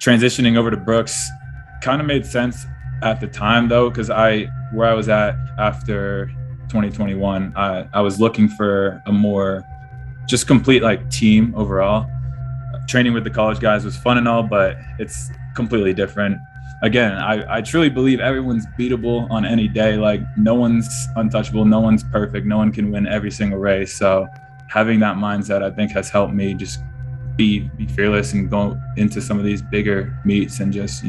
transitioning over to Brooks kind of made sense at the time, though, because where I was at after 2021, I was looking for a more just complete like team overall. Training with the college guys was fun and all, but it's completely different. Again, I truly believe everyone's beatable on any day. Like, no one's untouchable, no one's perfect, no one can win every single race. So having that mindset, I think, has helped me just be fearless and go into some of these bigger meets and just,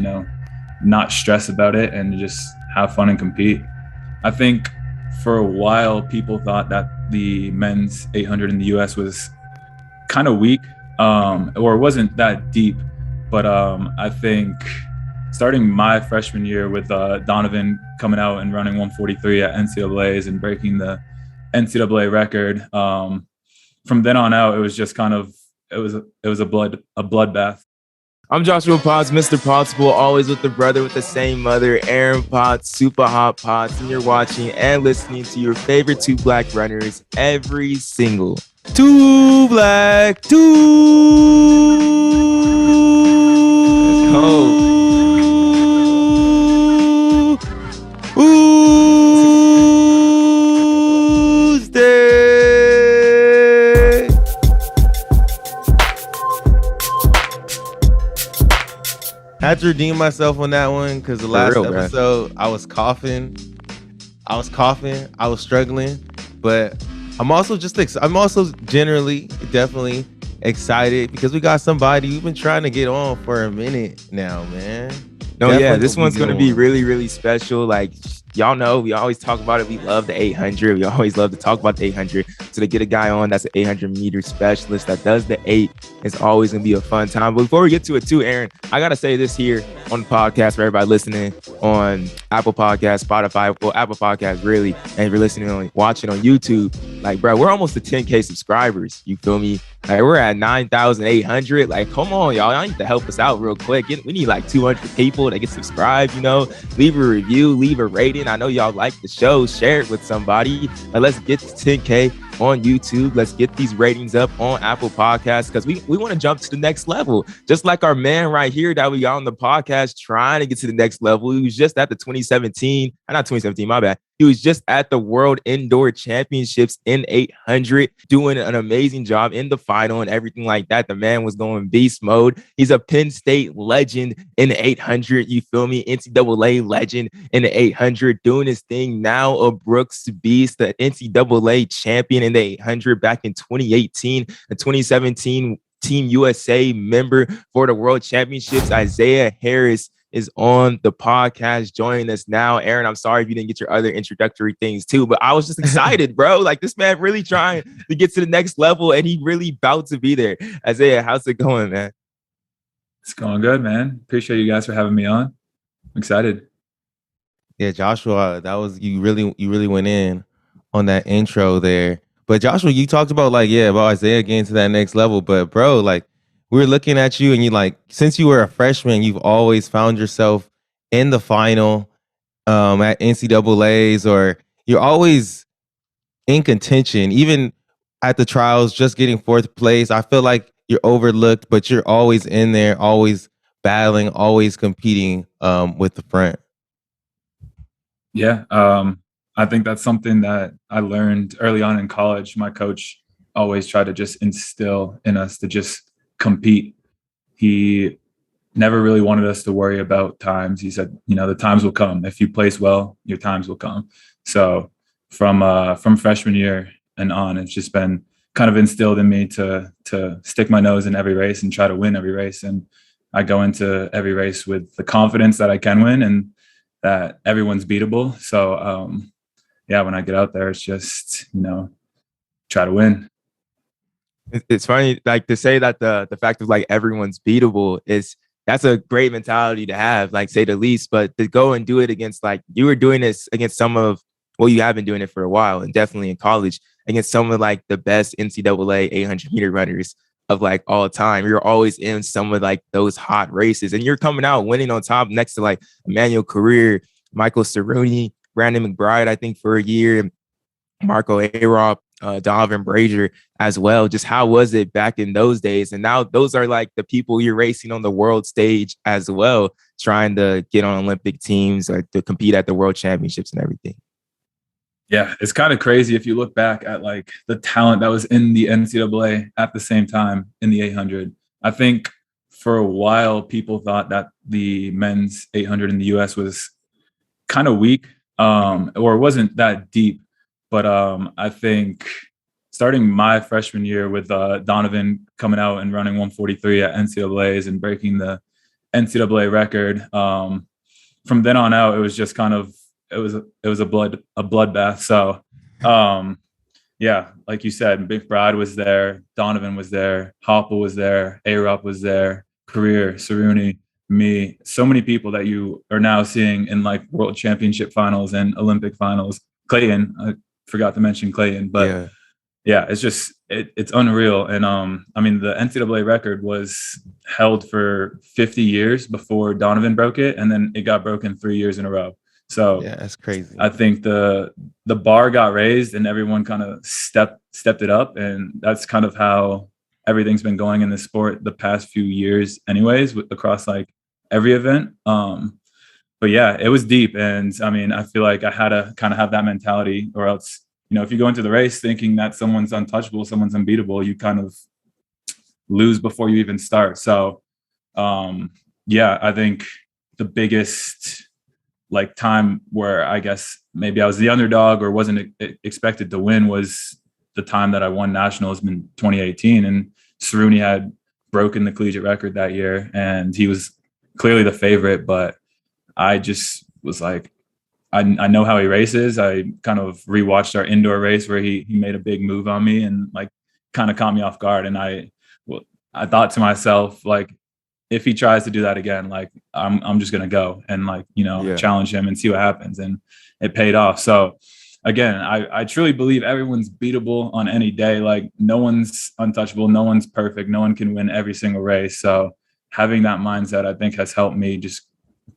not stress about it and just have fun and compete. I think for a while, people thought that the men's 800 in the US was kind of weak, or wasn't that deep. But I think starting my freshman year with Donovan coming out and running 143 at NCAAs and breaking the NCAA record, from then on out, it was just kind of, it was a bloodbath. I'm Joshua Potts, Mr. Possible, always with the brother with the same mother, Aaron Potts, Super Hot Potts, and you're watching and listening to your favorite two black runners every single Two Black Two. Let's go. I had to redeem myself on that one because the last episode, I was coughing, I was struggling, but I'm also generally definitely excited because we got somebody we've been trying to get on for a minute now, man. No, definitely, yeah, this one's going to be really, really special. Like, y'all know, we always talk about it. We love the 800. We always love to talk about the 800. So to get a guy on that's an 800-meter specialist that does the 8 is always going to be a fun time. But before we get to it too, Aaron, I got to say this here on the podcast for everybody listening on Apple Podcasts, Spotify, well, Apple Podcasts, really. And if you're listening, watching on YouTube, like, bro, we're almost to 10K subscribers. You feel me? Like, we're at 9,800. Like, come on, y'all need to help us out real quick. We need like 200 people that get subscribed, leave a review, leave a rating. I know y'all like the show. Share it with somebody. Let's get to 10K on YouTube. Let's get these ratings up on Apple Podcasts because we want to jump to the next level. Just like our man right here that we got on the podcast trying to get to the next level. He was just at the 2017, not 2017, my bad. He was just at the World Indoor Championships in 800, doing an amazing job in the final and everything like that. The man was going beast mode. He's a Penn State legend in the 800. You feel me? NCAA legend in the 800, doing his thing now. A Brooks beast, the NCAA champion in the 800 back in 2018, the 2017 Team USA member for the World Championships. Isaiah Harris is on the podcast joining us now. Aaron, I'm sorry if you didn't get your other introductory things too, but I was just excited, bro. Like, this man really trying to get to the next level and he really about to be there. Isaiah, how's it going, man? It's going good, man. Appreciate you guys for having me on. I'm excited. Yeah, Joshua, that was, you really went in on that intro there. But Joshua, you talked about about Isaiah getting to that next level. But bro, like, we're looking at you and you, like, since you were a freshman, you've always found yourself in the final at NCAAs, or you're always in contention, even at the trials, just getting fourth place. I feel like you're overlooked, but you're always in there, always battling, always competing with the front. Yeah, I think that's something that I learned early on in college. My coach always tried to just instill in us to just compete. He never really wanted us to worry about times. He said, the times will come. If you place well, your times will come. So from freshman year and on, it's just been kind of instilled in me to stick my nose in every race and try to win every race. And I go into every race with the confidence that I can win and that everyone's beatable. So when I get out there, it's just, try to win. It's funny, like, to say that the fact of like everyone's beatable that's a great mentality to have, like, say the least. But to go and do it against, like, you were doing this against you have been doing it for a while, and definitely in college against some of like the best NCAA 800-meter runners of like all time. You're always in some of like those hot races, and you're coming out winning on top next to like Emmanuel Career, Michael Cerrone, Brandon McBride, I think for a year, Marco Arop, Donovan Brazier as well. Just how was it back in those days? And now those are like the people you're racing on the world stage as well, trying to get on Olympic teams or to compete at the world championships and everything. Yeah, it's kind of crazy if you look back at like the talent that was in the NCAA at the same time in the 800. I think for a while people thought that the men's 800 in the US was kind of weak, or wasn't that deep. But I think starting my freshman year with Donovan coming out and running 143 at NCAAs and breaking the NCAA record, from then on out, it was just kind of it was a bloodbath. So yeah, like you said, Big Bride was there, Donovan was there, Hopple was there, A-Rop was there, Career, Saruni, me, so many people that you are now seeing in like world championship finals and Olympic finals. Clayton, I forgot to mention Clayton, but yeah, it's just it's unreal. And I mean, the NCAA record was held for 50 years before Donovan broke it, and then it got broken 3 years in a row. So yeah, that's crazy. I think the bar got raised and everyone kind of stepped it up, and that's kind of how everything's been going in the sport the past few years anyways, across like every event. But yeah, it was deep. And I mean, I feel like I had to kind of have that mentality, or else, you know, if you go into the race thinking that someone's untouchable, someone's unbeatable, you kind of lose before you even start. So yeah, I think the biggest like time where I guess maybe I was the underdog or wasn't expected to win was the time that I won nationals in 2018. And Saruni had broken the collegiate record that year, and he was clearly the favorite, but I just was like, I know how he races. I kind of rewatched our indoor race where he made a big move on me and like kind of caught me off guard. And I thought to myself, like, if he tries to do that again, like I'm just gonna go and like, you know, challenge him and see what happens. And it paid off. So again, I truly believe everyone's beatable on any day. Like no one's untouchable, no one's perfect, no one can win every single race. So having that mindset, I think, has helped me just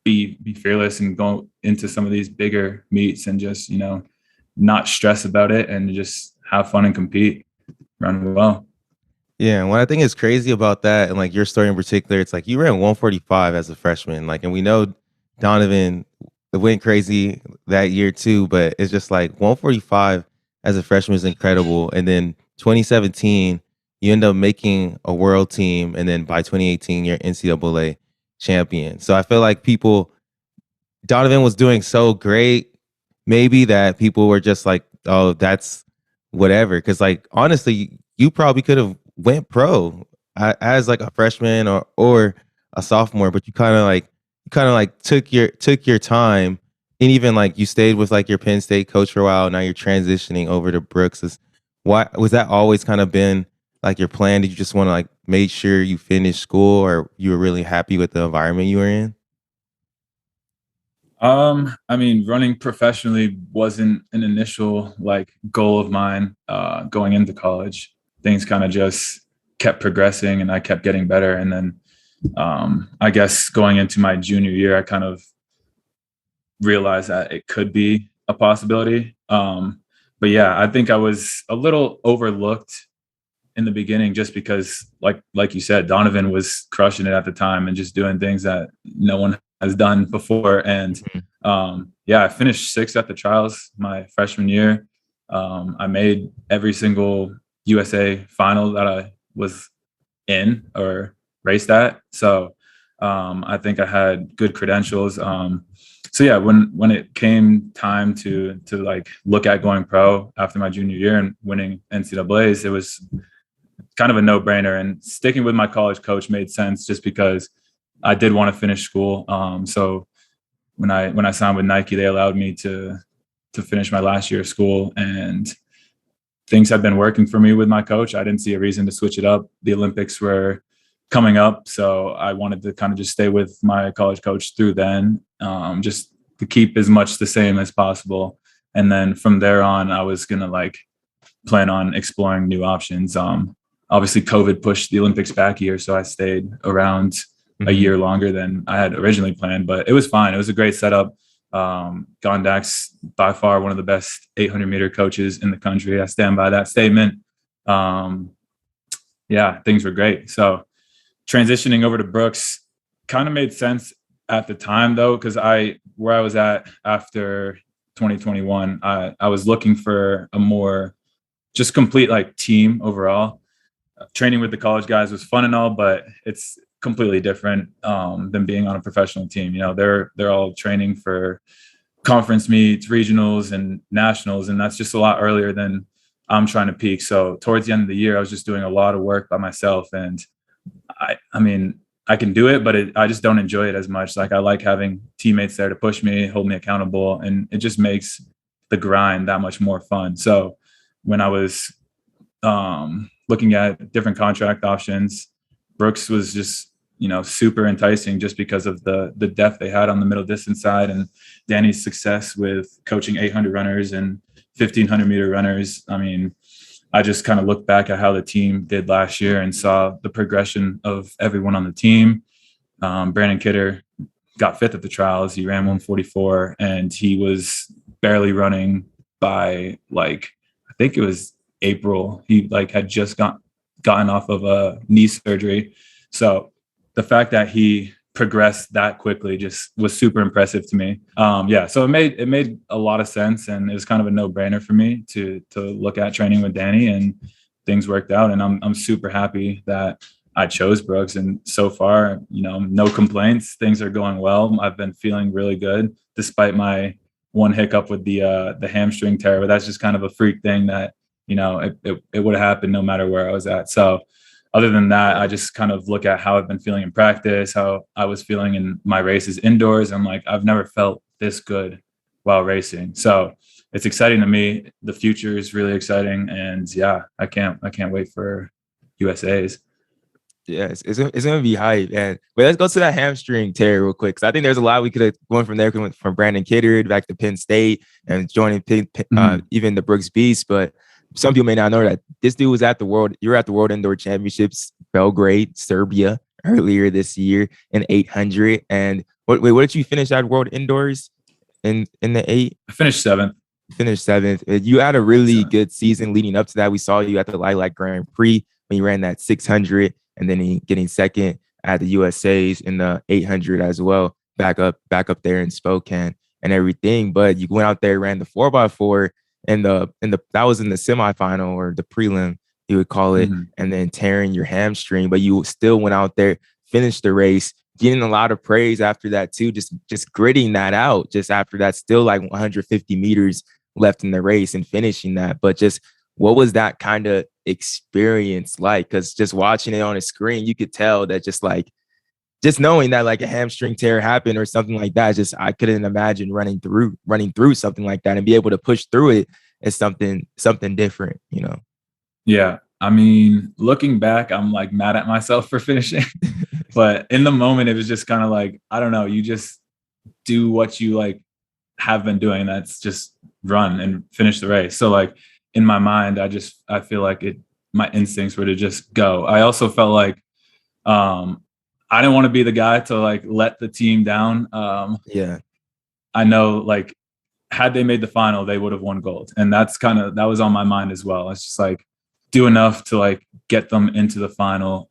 be fearless and go into some of these bigger meets and just, you know, not stress about it and just have fun and compete, run well. Yeah, and what I think is crazy about that, and like your story in particular, it's like you ran 145 as a freshman, like, and we know Donovan went crazy that year too, but it's just like 145 as a freshman is incredible. And then 2017, you end up making a world team, and then by 2018, you're NCAA champion. So I feel like Donovan was doing so great, maybe that people were just like, oh, that's whatever. Because like honestly, you probably could have went pro as like a freshman or a sophomore, but you kind of like took your time, and even like you stayed with like your Penn State coach for a while. Now you're transitioning over to Brooks. Why was that always kind of been like your plan? Did you just want to like make sure you finished school, or you were really happy with the environment you were in? I mean, running professionally wasn't an initial like goal of mine going into college. Things kind of just kept progressing and I kept getting better. And then I guess going into my junior year, I kind of realized that it could be a possibility. But yeah, I think I was a little overlooked in the beginning just because like you said, Donovan was crushing it at the time and just doing things that no one has done before. And yeah, I finished sixth at the trials my freshman year. I made every single USA final that I was in or raced at. So I think I had good credentials. So yeah, when it came time to like look at going pro after my junior year and winning NCAAs, it was kind of a no-brainer, and sticking with my college coach made sense just because I did want to finish school. So when I signed with Nike, they allowed me to finish my last year of school, and things had been working for me with my coach. I didn't see a reason to switch it up. The Olympics were coming up, so I wanted to kind of just stay with my college coach through then, just to keep as much the same as possible. And then from there on, I was gonna like plan on exploring new options. Obviously, COVID pushed the Olympics back a year, so I stayed around a year longer than I had originally planned. But it was fine. It was a great setup. Gondak's by far one of the best 800-meter coaches in the country. I stand by that statement. Yeah, things were great. So transitioning over to Brooks kind of made sense at the time, though, because where I was at after 2021, I was looking for a more just complete like team overall. Training with the college guys was fun and all, but it's completely different than being on a professional team. You know, they're all training for conference meets, regionals, and nationals, and that's just a lot earlier than I'm trying to peak. So towards the end of the year, I was just doing a lot of work by myself, and I mean, I can do it, but I just don't enjoy it as much. Like I like having teammates there to push me, hold me accountable, and it just makes the grind that much more fun. So when I was looking at different contract options, Brooks was just, you know, super enticing just because of the depth they had on the middle distance side, and Danny's success with coaching 800 runners and 1500-meter runners. I mean, I just kind of looked back at how the team did last year and saw the progression of everyone on the team. Brandon Kidder got fifth at the trials. He ran 144, and he was barely running by like, I think it was April. He like had just gotten off of a knee surgery. So the fact that he progressed that quickly just was super impressive to me. Yeah, so it made a lot of sense, and it was kind of a no-brainer for me to look at training with Danny, and things worked out, and I'm super happy that I chose Brooks. And so far, you know, no complaints. Things are going well. I've been feeling really good despite my one hiccup with the hamstring tear, but that's just kind of a freak thing that, you know, it would have happened no matter where I was at. So other than that, I just kind of look at how I've been feeling in practice, how I was feeling in my races indoors. I'm like, I've never felt this good while racing. So it's exciting to me. The future is really exciting. And yeah, I can't wait for USA's. Yes, it's gonna be hype. And but let's go to that hamstring tear real quick. So I think there's a lot we could have gone from there, from Brandon Kidder back to Penn State and joining even the Brooks Beast. But some people may not know that this dude was at the World Indoor Championships, Belgrade, Serbia, earlier this year in 800. And what did you finish at World Indoors in the 8? I finished 7th. Finished 7th. You had a really good season leading up to that. We saw you at the Lilac Grand Prix when you ran that 600, and then getting second at the USA's in the 800 as well, back up there in Spokane and everything. But you went out there, ran the 4x4. And that was in the semifinal, or the prelim, you would call it, and then tearing your hamstring. But you still went out there, finished the race, getting a lot of praise after that too. Just gritting that out. Just after that, still like 150 meters left in the race and finishing that. But just what was that kind of experience like? Because just watching it on a screen, you could tell that just knowing that like a hamstring tear happened or something like that, I couldn't imagine running through something like that and be able to push through it as something different, you know? Yeah. I mean, looking back, I'm like mad at myself for finishing, but in the moment, it was just kind of like, I don't know, you just do what you like have been doing. That's just run and finish the race. So like in my mind, I feel like my instincts were to just go. I also felt like, I didn't want to be the guy to like let the team down. Yeah. I know like had they made the final, they would have won gold. And that was on my mind as well. It's just like do enough to like get them into the final.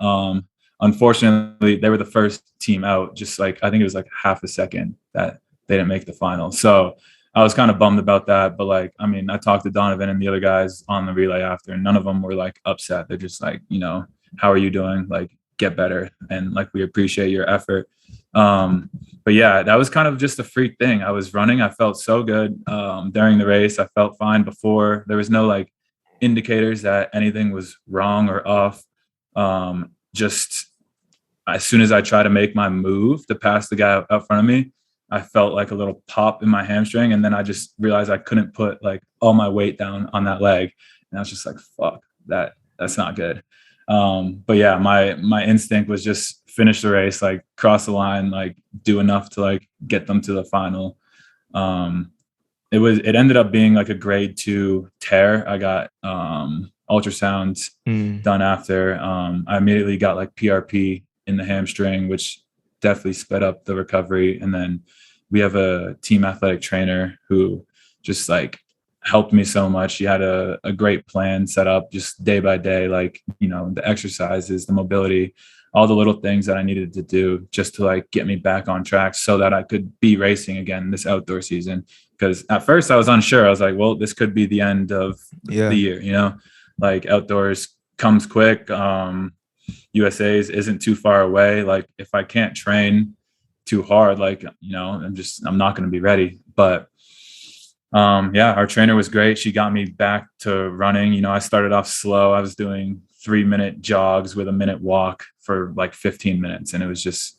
Unfortunately, they were the first team out, just like, I think it was like half a second that they didn't make the final. So I was kind of bummed about that. But like, I mean, I talked to Donovan and the other guys on the relay after, and none of them were like upset. They're just like, you know, how are you doing? Like, get better, and like we appreciate your effort. But yeah, that was kind of just a freak thing. I was running, I felt so good during the race. I felt fine before. There was no like indicators that anything was wrong or off. Just as soon as I try to make my move to pass the guy up front of me, I felt like a little pop in my hamstring, and then I just realized I couldn't put like all my weight down on that leg, and I was just like, fuck, that's not good. But yeah, my instinct was just finish the race, like cross the line, like do enough to like get them to the final. It ended up being like a grade 2 tear. I got ultrasounds done after. I immediately got like PRP in the hamstring, which definitely sped up the recovery. And then we have a team athletic trainer who just like helped me so much. She had a great plan set up just day by day, like, you know, the exercises, the mobility, all the little things that I needed to do just to like get me back on track so that I could be racing again this outdoor season. Because at first I was unsure. I was like, well, this could be the end of the year, you know, like outdoors comes quick. USA's isn't too far away. Like if I can't train too hard, like, you know, I'm not going to be ready. But yeah, our trainer was great. She got me back to running. You know, I started off slow. I was doing 3-minute jogs with a minute walk for like 15 minutes. And it was just,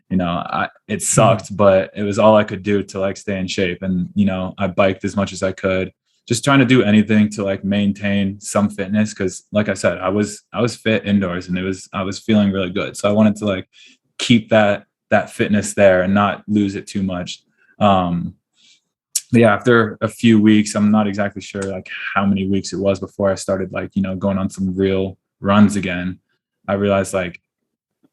you know, it sucked, but it was all I could do to like stay in shape. And, you know, I biked as much as I could, just trying to do anything to like maintain some fitness. Cause like I said, I was fit indoors and I was feeling really good. So I wanted to like keep that fitness there and not lose it too much. Yeah, after a few weeks, I'm not exactly sure like how many weeks it was before I started like, you know, going on some real runs again. I realized like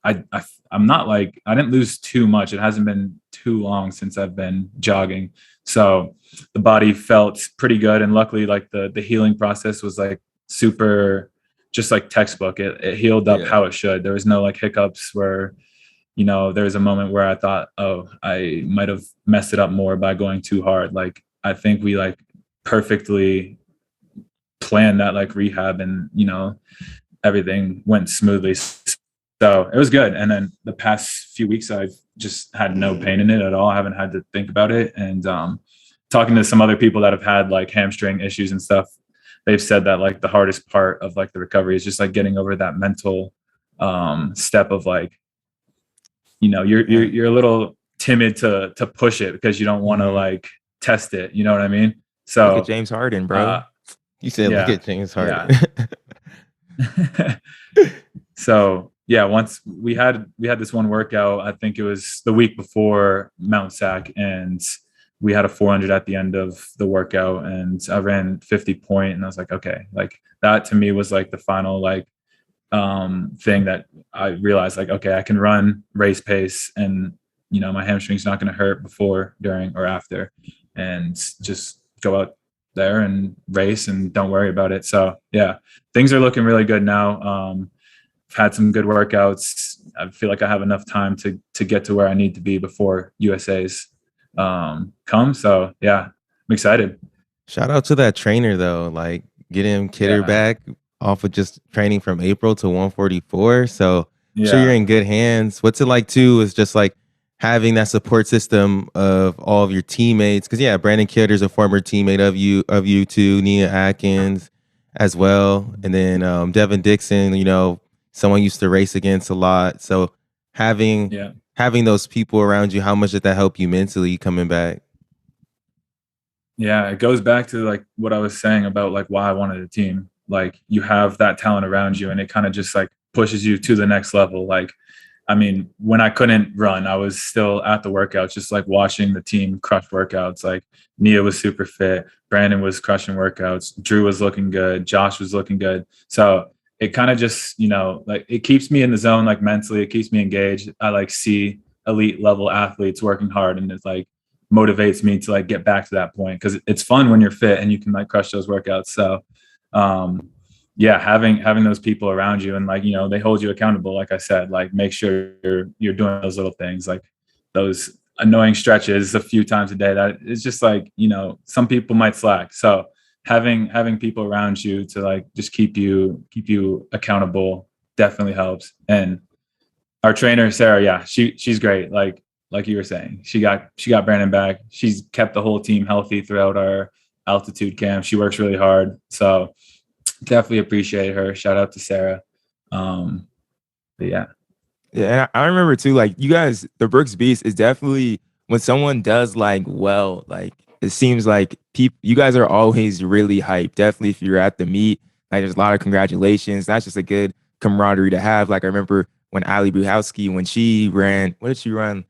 I'm not like, I didn't lose too much. It hasn't been too long since I've been jogging. So the body felt pretty good. And luckily like the healing process was like super, just like textbook. It healed up how it should. There was no like hiccups where, you know, there was a moment where I thought, oh, I might have messed it up more by going too hard. Like, I think we like perfectly planned that like rehab and, you know, everything went smoothly. So it was good. And then the past few weeks, I've just had no pain in it at all. I haven't had to think about it. And talking to some other people that have had like hamstring issues and stuff, they've said that like the hardest part of like the recovery is just like getting over that mental step of like, you know, you're a little timid to push it because you don't want to like test it. You know what I mean? So look at James Harden, bro. You said look at James Harden. Yeah. So yeah, once we had this one workout, I think it was the week before Mount Sac, and we had a 400 at the end of the workout, and I ran 50 point, and I was like, okay, like that to me was like the final like thing that I realized like, okay, I can run race pace and, you know, my hamstring's not going to hurt before, during, or after, and just go out there and race and don't worry about it. So yeah, things are looking really good now. I've had some good workouts. I feel like I have enough time to get to where I need to be before USA's come. So yeah, I'm excited. Shout out to that trainer though, like getting Kidder back off of just training from April to 144. So I'm sure you're in good hands. What's it like too is just like having that support system of all of your teammates. Cause yeah, Brandon Kidder's a former teammate of you too, Nia Atkins as well. And then Devin Dixon, you know, someone used to race against a lot. So having those people around you, how much did that help you mentally coming back? Yeah, it goes back to like what I was saying about like why I wanted a team. Like you have that talent around you and it kind of just like pushes you to the next level. Like, I mean, when I couldn't run, I was still at the workouts, just like watching the team crush workouts. Like Nia was super fit. Brandon was crushing workouts. Drew was looking good. Josh was looking good. So it kind of just, you know, like it keeps me in the zone, like mentally, it keeps me engaged. I like see elite level athletes working hard, and it's like motivates me to like get back to that point. Cause it's fun when you're fit and you can like crush those workouts. So, yeah, having those people around you and like, you know, they hold you accountable. Like I said, like make sure you're doing those little things, like those annoying stretches a few times a day. That it's just like, you know, some people might slack. So having people around you to like just keep you accountable definitely helps. And our trainer Sarah, yeah, she's great. Like you were saying, she got Brandon back. She's kept the whole team healthy throughout our altitude camp. She works really hard. So definitely appreciate her. Shout out to Sarah. But yeah. Yeah, and I remember too, like you guys, the Brooks Beast is definitely when someone does like well, like it seems like you guys are always really hyped. Definitely if you're at the meet, like there's a lot of congratulations. That's just a good camaraderie to have. Like I remember when Ali Buhowski, when she ran, what did she run?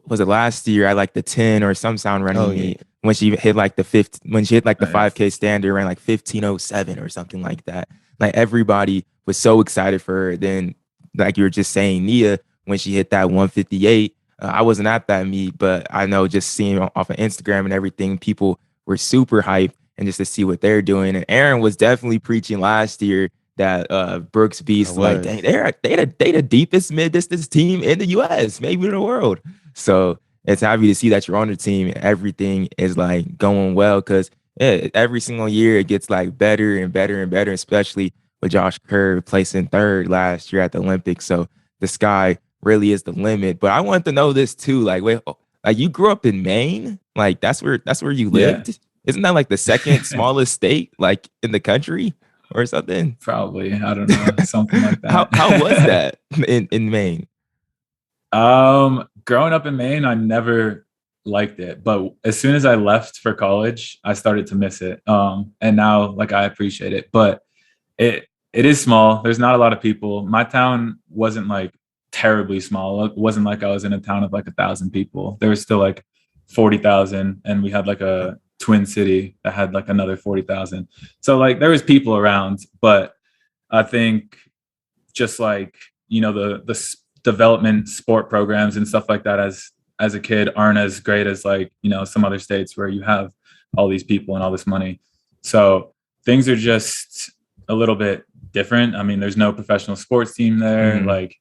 Was it last year at like the 10 or some sound running meet? When she hit like the 5K standard, ran like 15:07 or something like that. Like everybody was so excited for her. Then, like you were just saying, Nia, when she hit that 158, I wasn't at that meet, but I know just seeing off of Instagram and everything, people were super hyped and just to see what they're doing. And Aaron was definitely preaching last year that Brooks Beast, like dang, they the deepest mid distance team in the US, maybe in the world. So it's happy to see that you're on the team and everything is like going well, because every single year it gets like better and better and better, especially with Josh Kerr placing third last year at the Olympics. So the sky really is the limit. But I wanted to know this too. Like, wait, like you grew up in Maine? Like that's where you lived? Yeah. Isn't that like the second smallest state like in the country or something? Probably. I don't know. Something like that. How was that in Maine? Growing up in Maine, I never liked it, but as soon as I left for college, I started to miss it. And now like I appreciate it, but it is small. There's not a lot of people. My town wasn't like terribly small. It wasn't like I was in a town of like 1,000 people. There was still like 40,000, and we had like a twin city that had like another 40,000. So like there was people around, but I think just like, you know, the development sport programs and stuff like that as a kid aren't as great as like, you know, some other states where you have all these people and all this money. So things are just a little bit different. I mean, there's no professional sports team there. Like,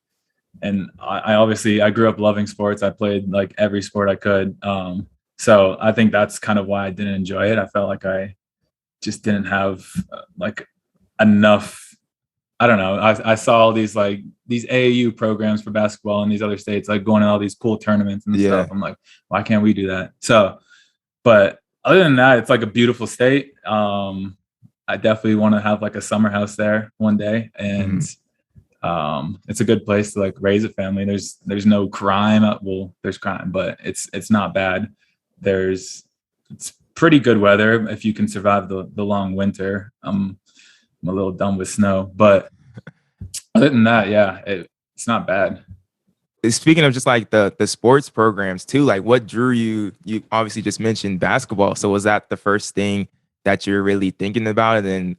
and I grew up loving sports. I played like every sport I could. So I think that's kind of why I didn't enjoy it. I felt like I just didn't have like enough. I don't know. I saw all these like these AAU programs for basketball in these other states, like going to all these cool tournaments and stuff. I'm like, why can't we do that? So, but other than that, it's like a beautiful state. I definitely want to have like a summer house there one day, and it's a good place to like raise a family. There's no crime. Well, there's crime, but it's not bad. It's pretty good weather if you can survive the long winter. I'm a little dumb with snow, but other than that, yeah, it's not bad. Speaking of just like the sports programs too, like what drew you? You obviously just mentioned basketball. So was that the first thing that you're really thinking about? And then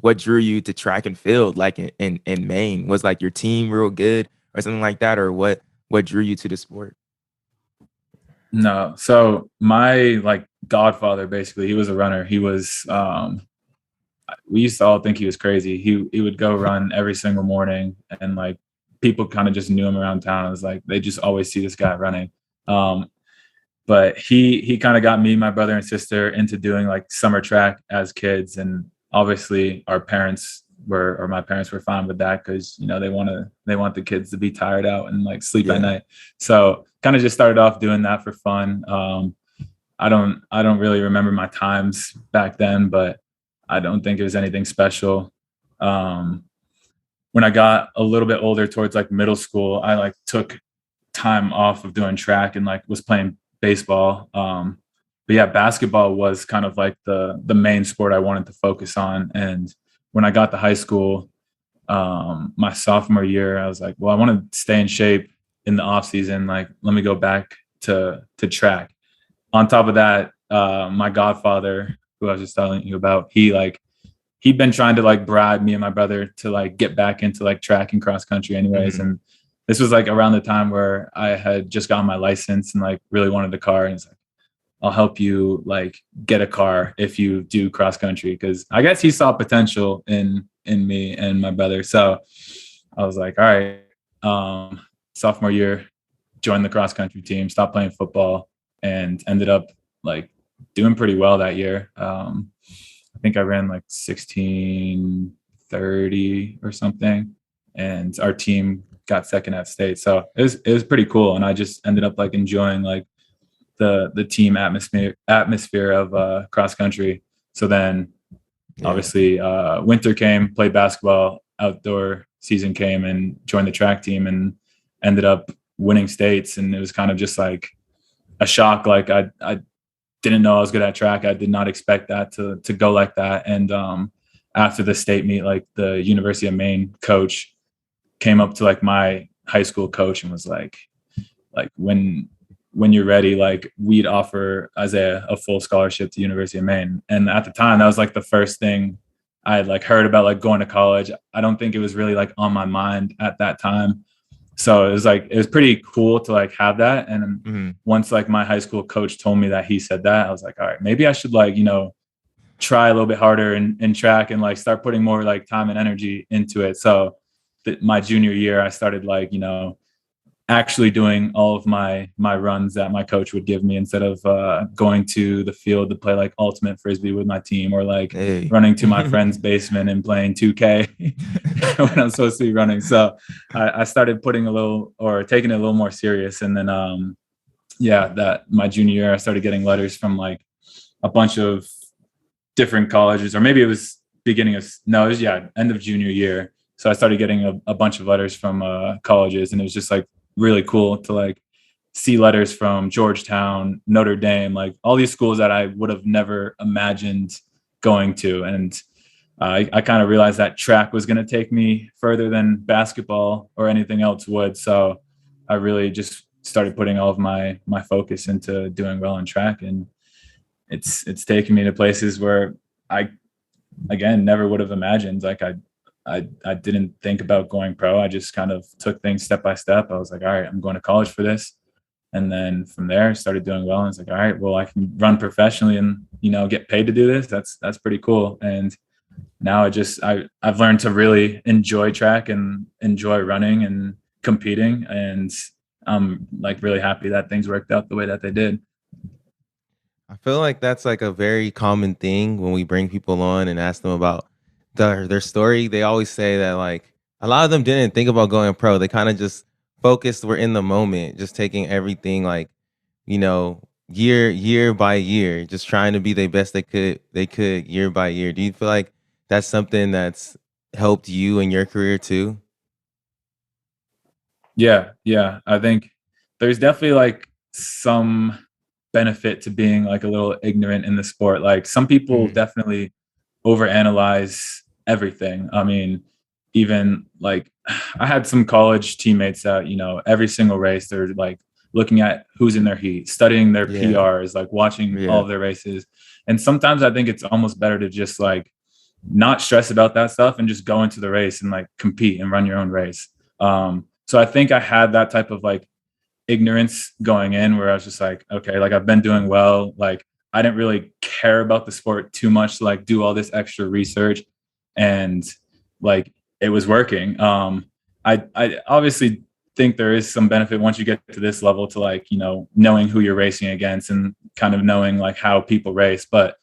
what drew you to track and field like in Maine? Was like your team real good or something like that? Or what drew you to the sport? No. So my like godfather, basically, he was a runner. He was, we used to all think he was crazy. He would go run every single morning, and like people kind of just knew him around town. It was like, they just always see this guy running. But he kind of got me, my brother and sister into doing like summer track as kids. And obviously my parents were fine with that, because, you know, they want the kids to be tired out and like sleep at night. So kind of just started off doing that for fun. I don't really remember my times back then, but I don't think it was anything special. When I got a little bit older towards like middle school, I like took time off of doing track and like was playing baseball. But yeah, basketball was kind of like the main sport I wanted to focus on. And when I got to high school, my sophomore year, I was like, well, I want to stay in shape in the off season. Like, let me go back to track. On top of that, my godfather, who I was just telling you about, he'd been trying to like bribe me and my brother to like get back into like track and cross country anyways. And this was like around the time where I had just gotten my license and like really wanted a car. And it's like, I'll help you like get a car if you do cross country. Cause I guess he saw potential in me and my brother. So I was like, all right. Sophomore year, joined the cross country team, stopped playing football, and ended up like doing pretty well that year. I think I ran like 16:30 or something, and our team got second at state. So it was pretty cool. And I just ended up like enjoying like the team atmosphere of cross country. So then obviously winter came, played basketball, outdoor season came, and joined the track team and ended up winning states. And it was kind of just like a shock. Like I didn't know I was good at track. I did not expect that to go like that. And after the state meet, like the University of Maine coach came up to like my high school coach and was like when you're ready, like we'd offer Isaiah a full scholarship to University of Maine. And at the time, that was like the first thing I had like heard about like going to college. I don't think it was really like on my mind at that time. so it was pretty cool to like have that. And once like my high school coach told me that he said that, I was like, all right, maybe I should like, try a little bit harder in track and like start putting more like time and energy into it. So my junior year, I started like, actually doing all of my runs that my coach would give me instead of going to the field to play like ultimate frisbee with my team, or like running to my friend's basement and playing 2K when I'm supposed to be running. So I started taking it a little more serious. And then that my junior year, I started getting letters from like a bunch of different colleges, or maybe it was end of junior year. So I started getting a bunch of letters from colleges, and it was just like really cool to like see letters from Georgetown, Notre Dame, like all these schools that I would have never imagined going to. And I kind of realized that track was going to take me further than basketball or anything else would. So I really just started putting all of my focus into doing well in track, and it's taken me to places where I, again, never would have imagined. Like I didn't think about going pro. I just kind of took things step by step. I was like, all right, I'm going to college for this. And then from there, I started doing well. And it's like, all right, well, I can run professionally and, get paid to do this. That's pretty cool. And now I've learned to really enjoy track and enjoy running and competing. And I'm like really happy that things worked out the way that they did. I feel like that's like a very common thing when we bring people on and ask them about their story. They always say that like a lot of them didn't think about going pro. They kind of just focused, were in the moment, just taking everything like, year by year, just trying to be the best they could year by year. Do you feel like that's something that's helped you in your career too? Yeah. I think there's definitely like some benefit to being like a little ignorant in the sport. Like some people definitely overanalyze everything. I mean, even like I had some college teammates that, every single race, they're like looking at who's in their heat, studying their PRs, like watching all of their races. And sometimes I think it's almost better to just like not stress about that stuff and just go into the race and like compete and run your own race. So I think I had that type of like ignorance going in where I was just like, okay, like I've been doing well. Like I didn't really care about the sport too much to like do all this extra research, and like it was working. I obviously think there is some benefit once you get to this level to like, knowing who you're racing against and kind of knowing like how people race. But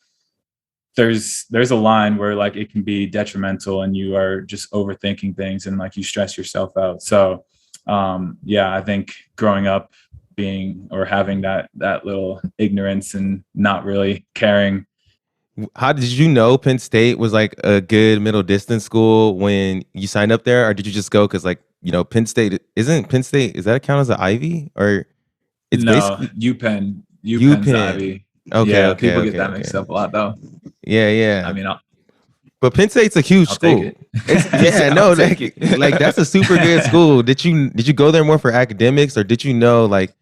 there's a line where like it can be detrimental and you are just overthinking things and like you stress yourself out. So I think growing up having that little ignorance and not really caring. How did you know Penn State was like a good middle distance school when you signed up there, or did you just go because like Penn State, is that count as an Ivy, or it's basically UPenn's Ivy? Okay, people get that mixed up a lot though. Yeah. I mean, but Penn State's a huge school. Take it. Like that's a super good school. Did you go there more for academics, or did you know like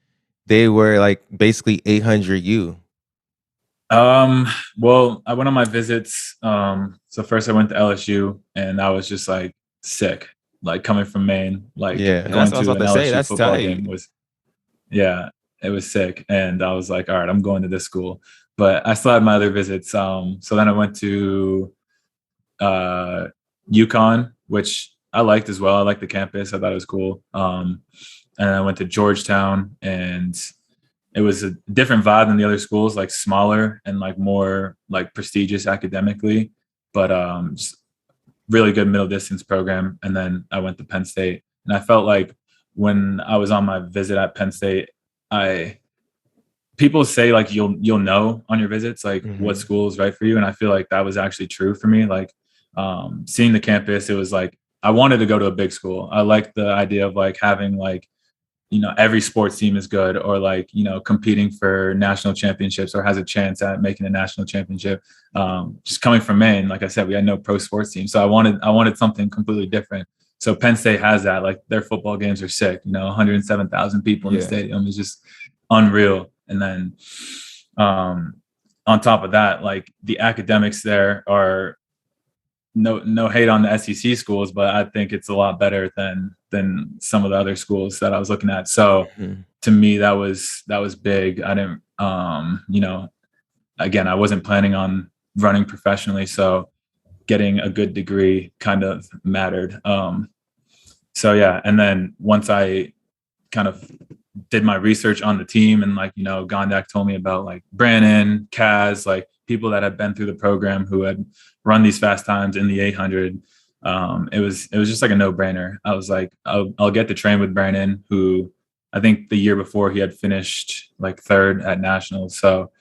they were like basically 800 U? Well, I went on my visits. So first I went to LSU, and I was just like sick, like coming from Maine, like going to an LSU football game it was sick. And I was like, all right, I'm going to this school. But I still had my other visits. So then I went to UConn, which I liked as well. I liked the campus. I thought it was cool. And I went to Georgetown, and it was a different vibe than the other schools, like smaller and like more like prestigious academically, but just really good middle distance program. And then I went to Penn State, and I felt like when I was on my visit at Penn State, people say like you'll know on your visits like what school is right for you, and I feel like that was actually true for me. Like seeing the campus, it was like I wanted to go to a big school. I liked the idea of like having like every sports team is good, or like competing for national championships or has a chance at making a national championship. Just coming from Maine, like I said, we had no pro sports team, so I wanted something completely different. So Penn State has that. Like their football games are sick. 107,000 people in the stadium is just unreal. And then on top of that, like the academics there are no hate on the SEC schools, but I think it's a lot better than some of the other schools that I was looking at. So to me, that was big. I didn't, again, I wasn't planning on running professionally, so getting a good degree kind of mattered. So yeah, and then once I kind of did my research on the team, and Gondak told me about like Brandon, Kaz, like people that had been through the program who had run these fast times in the 800. It was just like a no-brainer. I was like, I'll get to train with Brandon, who I think the year before he had finished like third at nationals. So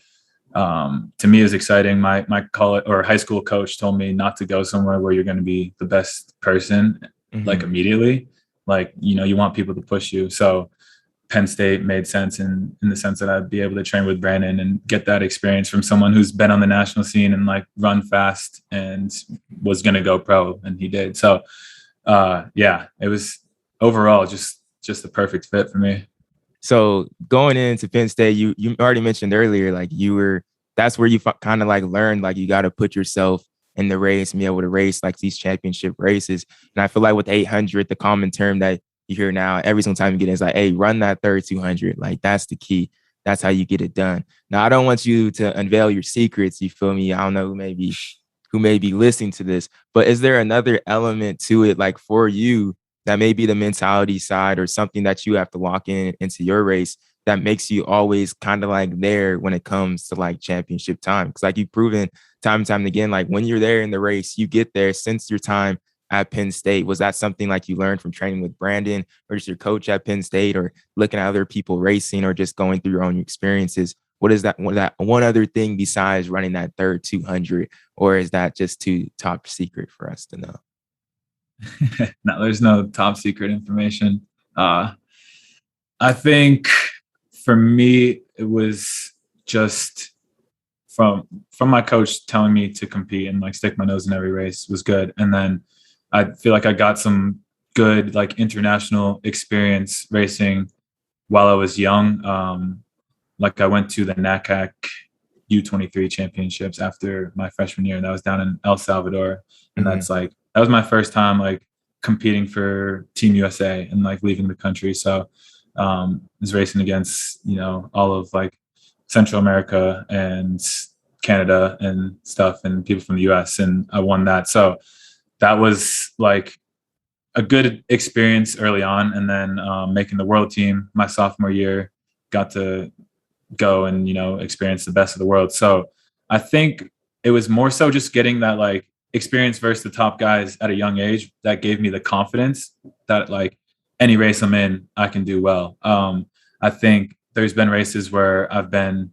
to me, it was exciting. My college or high school coach told me not to go somewhere where you're going to be the best person like immediately. Like, you want people to push you. So Penn State made sense in the sense that I'd be able to train with Brandon and get that experience from someone who's been on the national scene and like run fast and was going to go pro, and he did. So yeah, it was overall just the perfect fit for me. So going into Penn State, you already mentioned earlier, like that's where you kind of like learned, like you got to put yourself in the race and be able to race like these championship races. And I feel like with 800, the common term that you hear now every single time you get in is like, hey, run that third 200. Like that's the key. That's how you get it done. Now, I don't want you to unveil your secrets. You feel me? I don't know who may be listening to this, but is there another element to it, like for you, that may be the mentality side or something that you have to lock into your race that makes you always kind of like there when it comes to like championship time? Because like you've proven time and time again, like when you're there in the race, you get there. Since your time at Penn State, was that something like you learned from training with Brandon or just your coach at Penn State or looking at other people racing or just going through your own experiences? What is that one other thing besides running that third 200, or is that just too top secret for us to know? No, there's no top secret information. I think for me, it was just from my coach telling me to compete and like stick my nose in every race was good. And then I feel like I got some good like international experience racing while I was young. Like I went to the NACAC U23 championships after my freshman year, and that was down in El Salvador. And that's like, that was my first time like competing for Team USA and like leaving the country. So I was racing against, all of like Central America and Canada and stuff and people from the US, and I won that. So that was like a good experience early on. And then making the world team my sophomore year, got to go and, experience the best of the world. So I think it was more so just getting that like experience versus the top guys at a young age that gave me the confidence that like any race I'm in, I can do well. I think there's been races where I've been,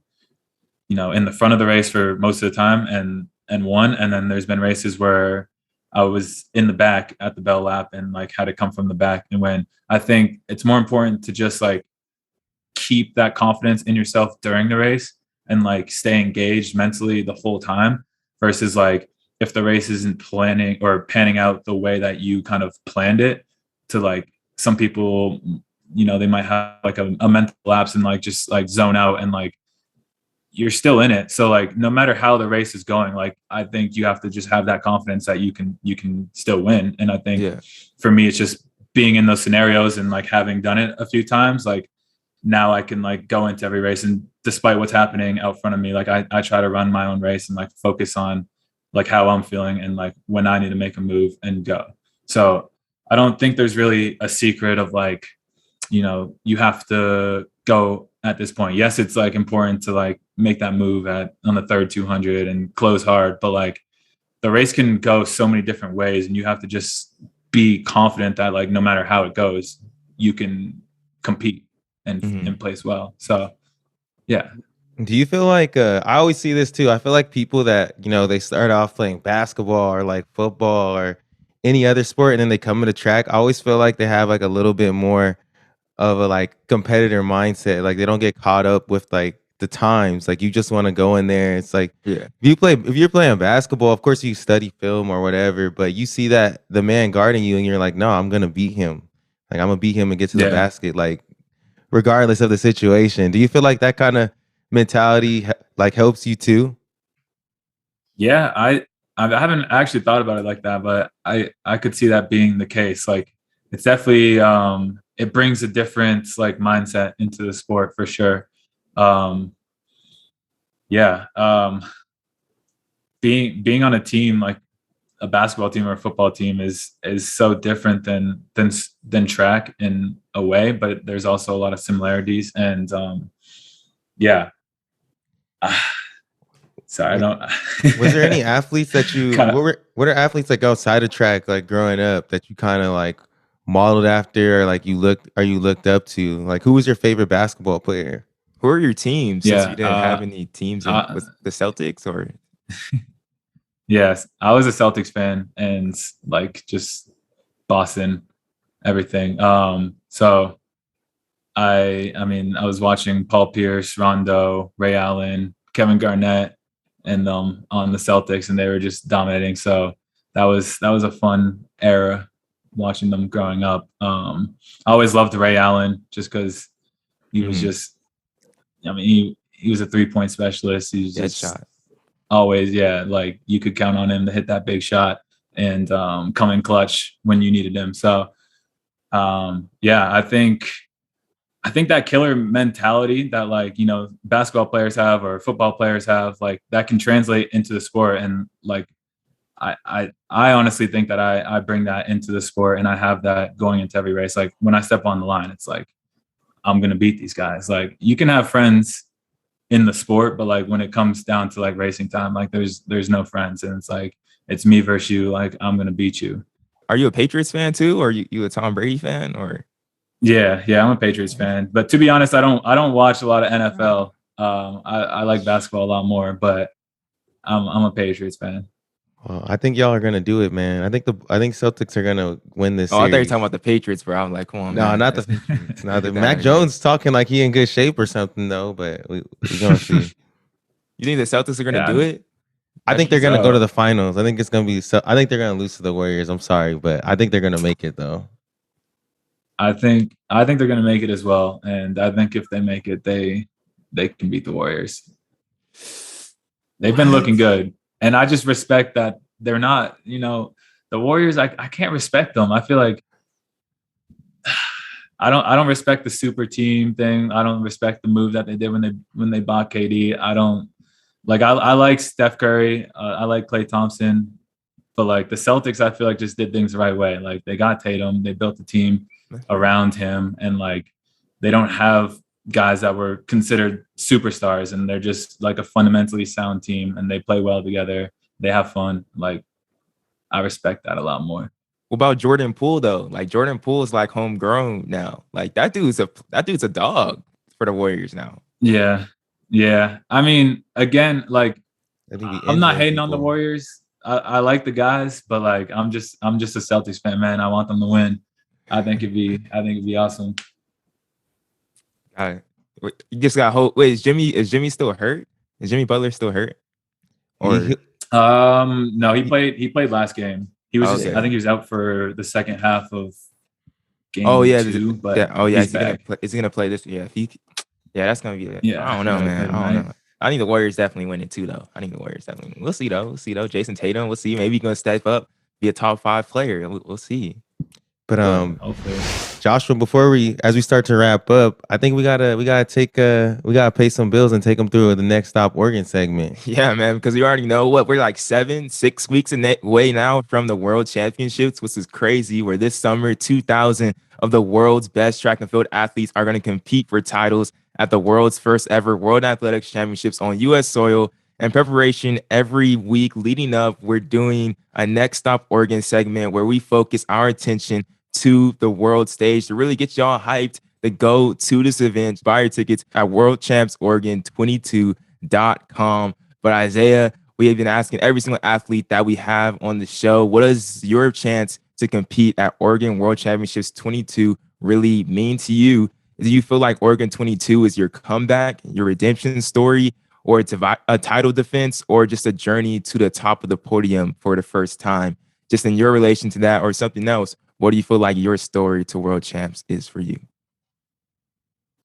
in the front of the race for most of the time and won. And then there's been races where I was in the back at the bell lap and like had to come from the back and win. I think it's more important to just like keep that confidence in yourself during the race and like stay engaged mentally the whole time versus like if the race isn't planning or panning out the way that you kind of planned it, to like some people, they might have like a mental lapse and like just like zone out, and like you're still in it. So like no matter how the race is going, like I think you have to just have that confidence that you can still win. And I think for me, it's just being in those scenarios and like having done it a few times, like now I can like go into every race, and despite what's happening out front of me, like I try to run my own race and like focus on like how I'm feeling and like when I need to make a move and go. So I don't think there's really a secret of like, you have to go at this point. Yes, it's like important to like make that move on the third 200 and close hard, but like the race can go so many different ways, and you have to just be confident that like no matter how it goes, you can compete and place well. So yeah. Do you feel like I always see this too? I feel like people that they start off playing basketball or like football or any other sport, and then they come to the track, I always feel like they have like a little bit more of a like competitor mindset. Like they don't get caught up with like the times. Like you just want to go in there. It's like if you're playing basketball, of course you study film or whatever, but you see that the man guarding you and you're like, no, I'm gonna beat him. Like I'm gonna beat him and get to the basket, like regardless of the situation. Do you feel like that kind of mentality like helps you too? Yeah, I haven't actually thought about it like that, but I could see that being the case. Like, it's definitely it brings a different like mindset into the sport for sure. Um, yeah, being on a team like a basketball team or a football team is so different than track in a way, but there's also a lot of similarities. And yeah, sorry, I Was, don't. was there any athletes that you kind of what are athletes like outside of track, like growing up, that you kind of like modeled after, or like you looked up to? Like, who was your favorite basketball player? Who are your teams since you yeah. didn't have any teams in Uh, was the Celtics or yes, I was a Celtics fan and like just Boston, everything. So I mean, I was watching Paul Pierce, Rondo, Ray Allen, Kevin Garnett, and on the Celtics, and they were just dominating. So that was a fun era watching them growing up. I always loved Ray Allen just because he was just. I mean, he was a 3-point specialist. He was dead just shot? always, yeah, like you could count on him to hit that big shot and come in clutch when you needed him. So yeah, I think that killer mentality that like, basketball players have or football players have, like that can translate into the sport. And like, I honestly think that I bring that into the sport, and I have that going into every race. Like when I step on the line, it's like, I'm going to beat these guys. Like you can have friends in the sport, but like when it comes down to like racing time, like there's no friends. And it's like, it's me versus you. Like I'm going to beat you. Are you a Patriots fan too, or you a Tom Brady fan, or? Yeah, I'm a Patriots fan. But to be honest, I don't watch a lot of NFL. I like basketball a lot more, but I'm a Patriots fan. Well, I think y'all are gonna do it, man. I think Celtics are gonna win this Oh, I thought you were series. talking about the Patriots, bro. I'm like, come on, No, man. not the Patriots. No, the Get that out Mac of here. Jones talking like he in good shape or something though, but we gonna see. You think the Celtics are gonna do Yeah. it? I think Actually, they're gonna go to So the finals. I think it's gonna be. I think they're gonna lose to the Warriors. I'm sorry, but I think they're gonna make it though. I think they're gonna make it as well. And I think if they make it, they can beat the Warriors. They've been what? looking good. And I just respect that they're not, the Warriors, I can't respect them. I feel like I don't respect the super team thing. I don't respect the move that they did when they bought KD. I don't like I like Steph Curry. I like Klay Thompson, but like the Celtics, I feel like just did things the right way. Like they got Tatum, they built a team around him, and like they don't have guys that were considered superstars, and they're just like a fundamentally sound team, and they play well together. They have fun. Like I respect that a lot more. What about Jordan Poole though? Like Jordan Poole is like homegrown now. Like that dude's a dog for the Warriors now. Yeah. Yeah. I mean, again, like I think we I'm not injuring hating on the people. Warriors. I like the guys, but like I'm just a Celtics fan, man. I want them to win. I think it'd be awesome. Got it. You just got hope. Wait, is Jimmy still hurt? Is Jimmy Butler still hurt? Or No, he played last game. He was just okay. I think he was out for the second half of Oh game yeah, two, yeah. but Oh yeah, he's is he gonna back. play? Is he gonna play this? Yeah, if he, yeah, that's gonna be it. I Yeah, don't they know, gotta play man. I don't tonight. know. I think the Warriors definitely win it too, though. I think the Warriors definitely win. We'll see though. We'll see though. Jason Tatum. We'll see. Maybe he's gonna step up, be a top 5 player. We'll see. But Hopefully. Joshua, as we start to wrap up, I think we gotta pay some bills and take them through the next stop Oregon segment. Yeah, man. Because you already know what we're like 6 weeks away now from the World Championships, which is crazy. Where this summer, 2,000 of the world's best track and field athletes are going to compete for titles at the world's first ever World Athletics Championships on U.S. soil. And preparation every week leading up, we're doing a Next Stop Oregon segment where we focus our attention to the world stage to really get y'all hyped to go to this event. Buy your tickets at worldchampsoregon22.com. But Isaiah, we have been asking every single athlete that we have on the show, what is your chance to compete at Oregon World Championships 22 really mean to you? Do you feel like Oregon 22 is your comeback, your redemption story, or it's a title defense, or just a journey to the top of the podium for the first time? Just in your relation to that or something else, what do you feel like your story to world champs is for you?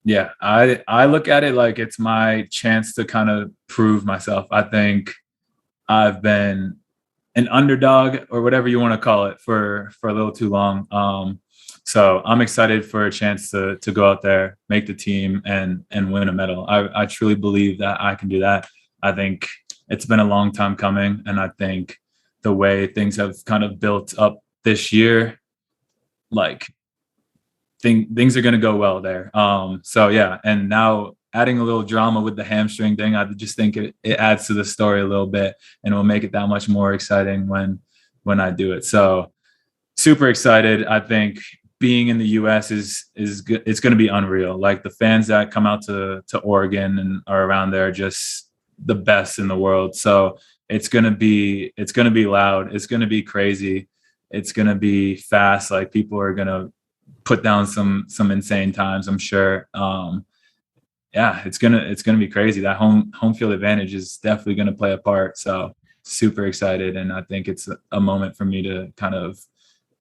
Yeah, I look at it like it's my chance to kind of prove myself. I think I've been an underdog or whatever you want to call it for a little too long. So I'm excited for a chance to go out there, make the team, and win a medal. I truly believe that I can do that. I think it's been a long time coming, and I think the way things have kind of built up this year, like things are going to go well there. So yeah, and now adding a little drama with the hamstring thing, I just think it adds to the story a little bit, and it will make it that much more exciting when I do it. So super excited. I think being in the US is good. It's going to be unreal. Like the fans that come out to Oregon and are around there are just the best in the world. So it's going to be loud. It's going to be crazy. It's going to be fast. Like people are going to put down some insane times, I'm sure. Yeah, it's gonna be crazy. That home field advantage is definitely gonna play a part. So super excited, and I think it's a moment for me to kind of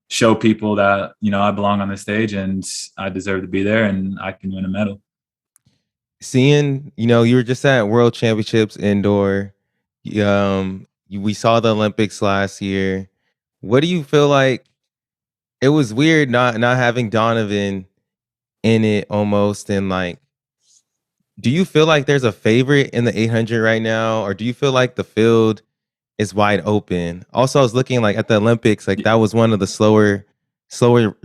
show people that I belong on the stage and I deserve to be there and I can win a medal. Seeing, you were just at World Championships indoor. We saw the Olympics last year. What do you feel like? It was weird not having Donovan in it almost, and like, do you feel like there's a favorite in the 800 right now, or do you feel like the field is wide open? Also, I was looking like at the Olympics, like that was one of the slower,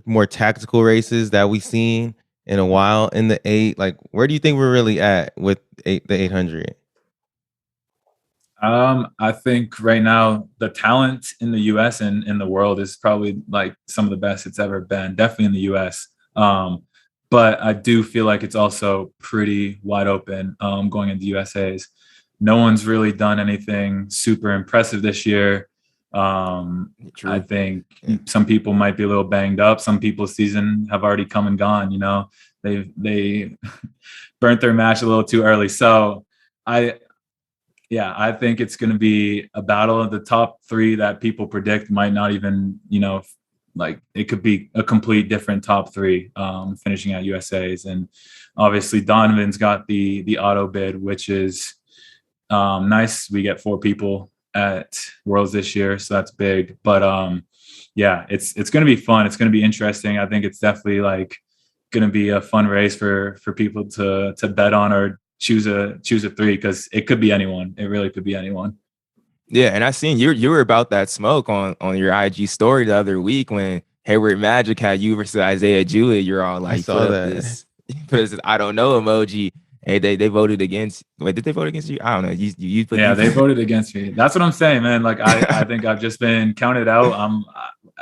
more tactical races that we've seen in a while in the 8. Like, where do you think we're really at with the 800? I think right now the talent in the US and in the world is probably like some of the best it's ever been, definitely in the US. But I do feel like it's also pretty wide open going into USA's. No one's really done anything super impressive this year. I think some people might be a little banged up. Some people's season have already come and gone. They burnt their match a little too early. So I think it's going to be a battle of the top 3 that people predict might not even, like it could be a complete different top 3 finishing at USA's. And obviously Donovan's got the auto bid, which is nice. We get 4 people at Worlds this year, so that's big. But yeah, it's going to be fun. It's going to be interesting. I think it's definitely like going to be a fun race for people to bet on or choose a 3, because it could be anyone. It really could be anyone. Yeah, and I seen you were about that smoke on your IG story the other week when Hayward Magic had you versus Isaiah Jewett. You're all like, I saw that. Put this I don't know emoji. Hey, they voted against. Wait, did they vote against you? I don't know. You put they voted against me. That's what I'm saying, man. Like I think I've just been counted out.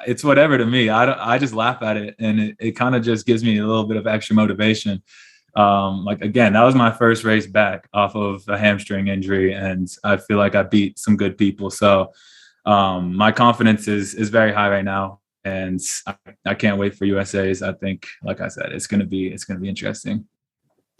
It's whatever to me. I just laugh at it, and it kind of just gives me a little bit of extra motivation. Like again, that was my first race back off of a hamstring injury, and I feel like I beat some good people. So my confidence is very high right now, and I can't wait for USA's. I think, like I said, it's gonna be interesting.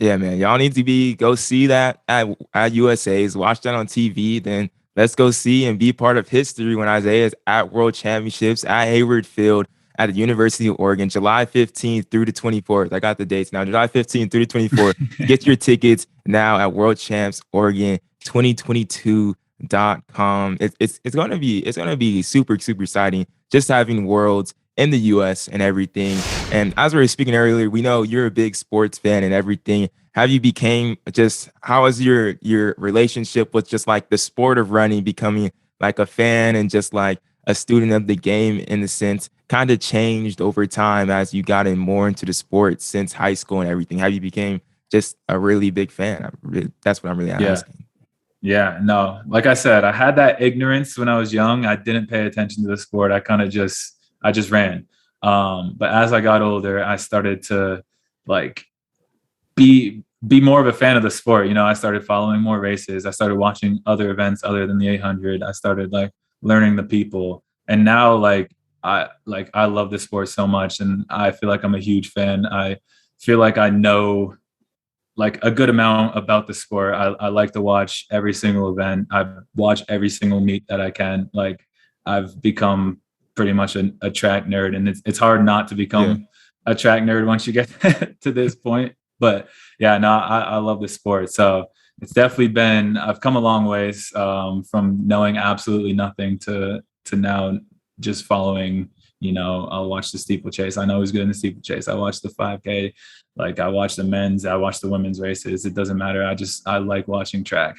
Yeah, man, y'all need to go see that at USA's. Watch that on TV. Then let's go see and be part of history when Isaiah's at World Championships at Hayward Field at the University of Oregon, July 15th through the 24th. I got the dates now. July 15th through the 24th. Get your tickets now at World Champs Oregon 2022.com. It's going to be super exciting just having Worlds in the US and everything. And as we were speaking earlier, we know you're a big sports fan and everything. How is your relationship with just like the sport of running, becoming like a fan and just like a student of the game in a sense, kind of changed over time as you got in more into the sport since high school and everything? How you became just a really big fan? That's what I'm really asking. Yeah, no, like I said, I had that ignorance when I was young. I didn't pay attention to the sport. I just ran. But as I got older, I started to like be more of a fan of the sport. I started following more races. I started watching other events other than the 800. I started like learning the people. And now I love the sport so much, and I feel like I'm a huge fan. I feel like I know like a good amount about the sport. I like to watch every single event. I watch every single meet that I can. Like I've become pretty much a track nerd, and it's hard not to become a track nerd once you get to this point. But yeah, no, I love the sport. So it's definitely I've come a long ways from knowing absolutely nothing to to now just following, I'll watch the steeplechase. I know who's good in the steeplechase. I watch the 5K. Like, I watch the men's, I watch the women's races. It doesn't matter. I like watching track.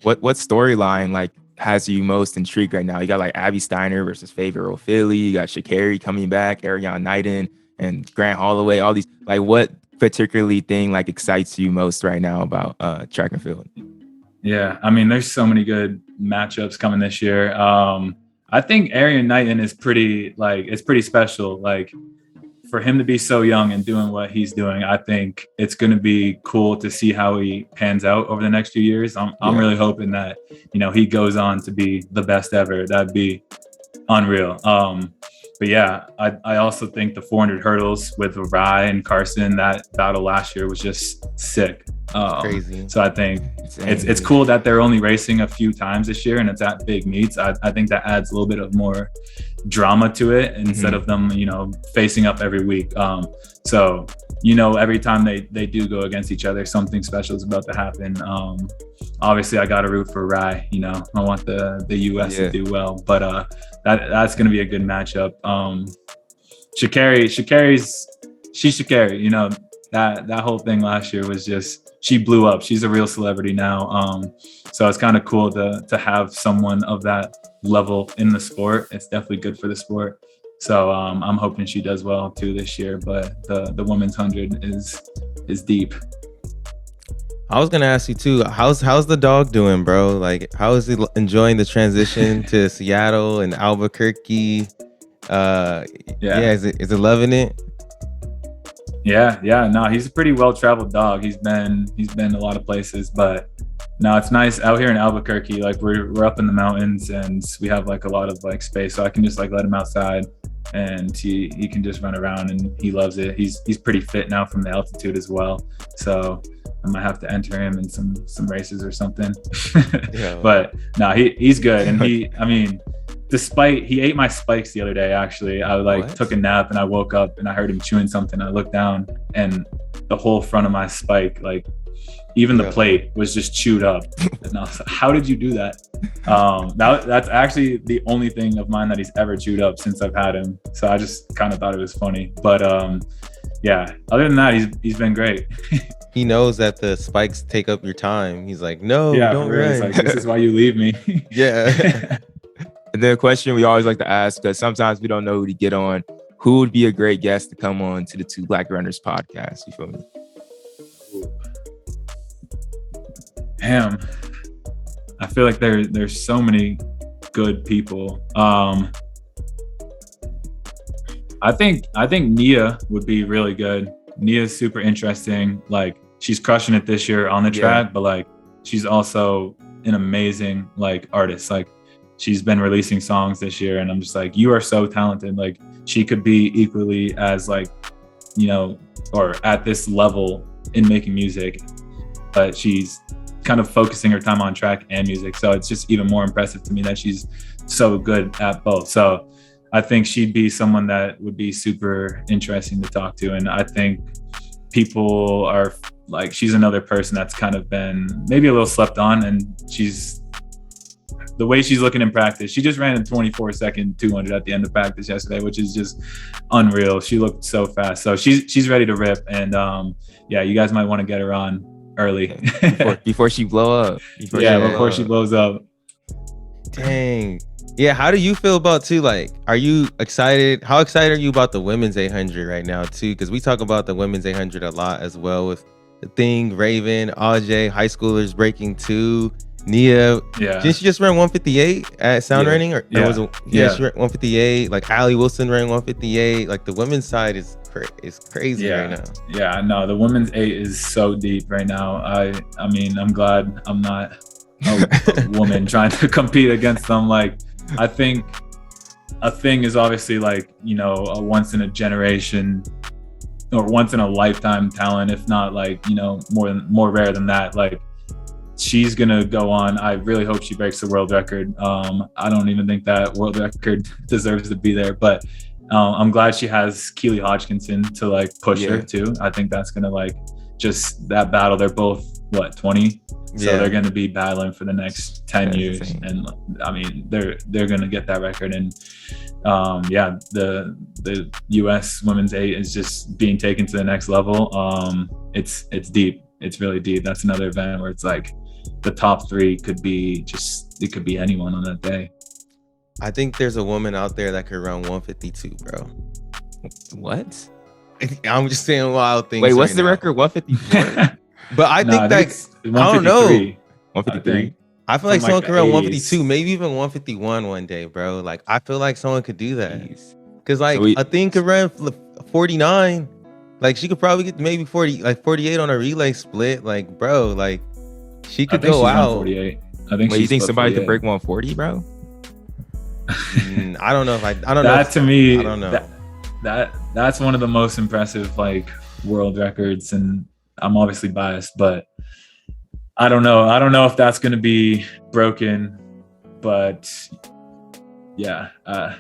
What storyline like has you most intrigued right now? You got like Abby Steiner versus Favor O'Philly. You got sha'carri coming back, Ariane Knighton and Grant Holloway. All these, like, what particularly thing like excites you most right now about track and field? Yeah, I mean, there's so many good matchups coming this year. I think Ariane Knighton is pretty special. Like, for him to be so young and doing what he's doing, I think it's going to be cool to see how he pans out over the next few years. I'm really hoping that, he goes on to be the best ever. That'd be unreal. But yeah, I also think the 400 hurdles with Rye and Carson, that battle last year was just sick. Crazy. So I think it's cool that they're only racing a few times this year and it's at big meets. I think that adds a little bit of more drama to it instead of them, facing up every week. So, every time they do go against each other, something special is about to happen. Obviously I got to root for Rye, I want the US to do well, but that's going to be a good matchup. sha'carri's sha'carri, that whole thing last year was just, she blew up. She's a real celebrity now. So it's kind of cool to have someone of that level in the sport. It's definitely good for the sport. So I'm hoping she does well too this year, but the women's 100 is deep. I was gonna ask you too, how's the dog doing, bro? Like, how is he enjoying the transition to Seattle and Albuquerque? Is it loving it? Yeah. No, he's a pretty well-traveled dog. He's been a lot of places, but no, it's nice out here in Albuquerque. Like, we're up in the mountains and we have like a lot of like space, so I can just like let him outside and he can just run around and he loves it. He's pretty fit now from the altitude as well, so I might have to enter him in some races or something. But no, he's good. And despite he ate my spikes the other day, actually. I took a nap and I woke up and I heard him chewing something. I looked down and the whole front of my spike, like even the plate was just chewed up. And I was like, how did you do that? That's actually the only thing of mine that he's ever chewed up since I've had him. So I just kind of thought it was funny. But other than that, he's been great. He knows that the spikes take up your time. He's like, no, don't run. He's like, this is why you leave me. Yeah. And then a question we always like to ask, because sometimes we don't know who to get on. Who would be a great guest to come on to the Two Black Runners podcast? You feel me? Damn. I feel like there's so many good people. I think Nia would be really good. Nia's super interesting. Like, she's crushing it this year on the track, but like, she's also an amazing like artist. Like, she's been releasing songs this year and I'm just like, you are so talented. Like, she could be equally as like, or at this level in making music, but she's kind of focusing her time on track and music. So it's just even more impressive to me that she's so good at both. So I think she'd be someone that would be super interesting to talk to. And I think people are like, she's another person that's kind of been maybe a little slept on, and the way she's looking in practice, she just ran a 24-second 200 at the end of practice yesterday, which is just unreal. She looked so fast. So she's ready to rip. And you guys might want to get her on early. before she blow up. Before she blows up. Dang. Yeah, how do you feel about too? Like, are you excited? How excited are you about the women's 800 right now too? Because we talk about the women's 800 a lot as well, with the thing, Raven, Ajay, high schoolers breaking 2. Nia, didn't she just run 158 at Sound Running? Or she ran 158. Like, Allie Wilson ran 158. Like, the women's side is crazy right now. Yeah, no, the women's 8 is so deep right now. I mean, I'm glad I'm not a woman trying to compete against them. Like, I think a thing is obviously like, a once in a generation or once in a lifetime talent, if not like, more rare than that. Like, she's gonna go on. I really hope she breaks the world record. I don't even think that world record deserves to be there, but I'm glad she has Keely Hodgkinson to like push her too. I think that's gonna like just that battle. They're both 20, So they're going to be battling for the next 10 years. Insane. And I mean, they're going to get that record. And the U.S. women's 8 is just being taken to the next level. It's deep. It's really deep. That's another event where it's like the top 3 could be it could be anyone on that day. I think there's a woman out there that could run 152, bro. What? I'm just saying wild things. Wait, what's the record? 154? But I think that's, I don't know. 153. I feel like someone could run 152, maybe even 151 one day, bro. Like, I feel like someone could do that. Because, like, a thing could run 49. Like, she could probably get maybe 48 on a relay split. Like, bro, like, she could go out. 48. I think. Wait, you think somebody could break 140, bro? I don't know if I don't know. That to me, I don't know. That's one of the most impressive like world records, and I'm obviously biased, but I don't know. I don't know if that's going to be broken, but yeah, I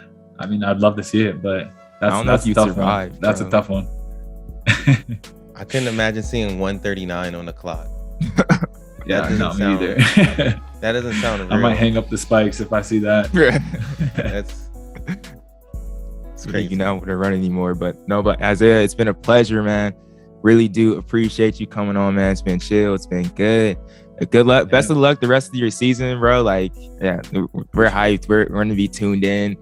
mean, I'd love to see it, but that's a tough one. That's a tough one. I couldn't imagine seeing 139 on the clock. Yeah, not me either. That doesn't sound real. I might hang up the spikes if I see that. That's crazy. You know, to run anymore, but Isaiah, it's been a pleasure, man. Really do appreciate you coming on, man. It's been chill. It's been good. Good luck. Yeah. Best of luck the rest of your season, bro. Like, yeah, we're hyped. We're gonna be tuned in.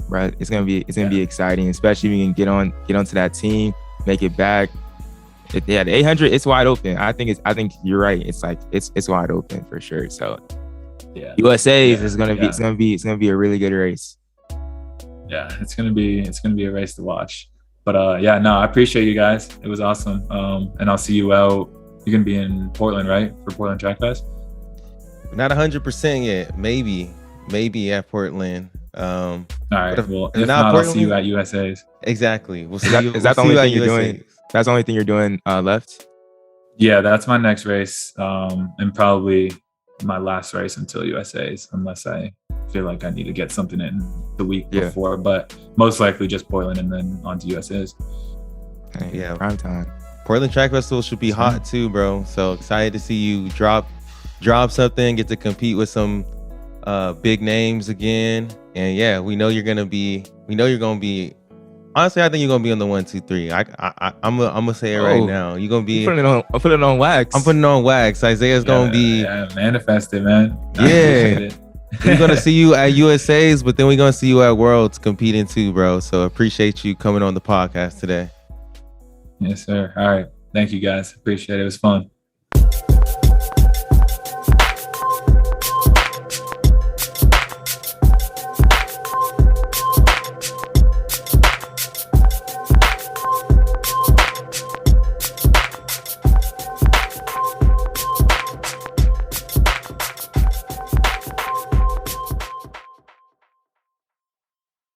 Bro, it's gonna be exciting, especially if you can get onto that team, make it back. The 800, it's wide open. I think you're right. It's like it's wide open for sure. So yeah, USA's is gonna be a really good race. Yeah, it's gonna be a race to watch. But I appreciate you guys. It was awesome. And I'll see you out. You're gonna be in Portland, right, for Portland Track Fest? Not 100% yet. Maybe at Portland. All right. If not, Portland, I'll see you at USA's. Exactly. We'll see is that the only thing you're doing? That's the only thing you're doing left? Yeah, that's my next race, and probably my last race until USA's, unless I feel like I need to get something in the week before. But most likely just Portland and then on to USA's. Yeah, prime time. Portland Track Festival should be hot too, bro. So excited to see you drop something, get to compete with some big names again. And yeah, we know you're gonna be. Honestly, I think you're gonna be on the 1, 2, 3. I'm gonna say it right now. You're gonna be. I'm putting it on wax. I'm putting it on wax. Isaiah's gonna be. Yeah, manifest it, man. Yeah. We're gonna see you at USA's, but then we're gonna see you at Worlds competing too, bro. So appreciate you coming on the podcast today. Yes, sir. All right. Thank you guys. Appreciate it. It was fun.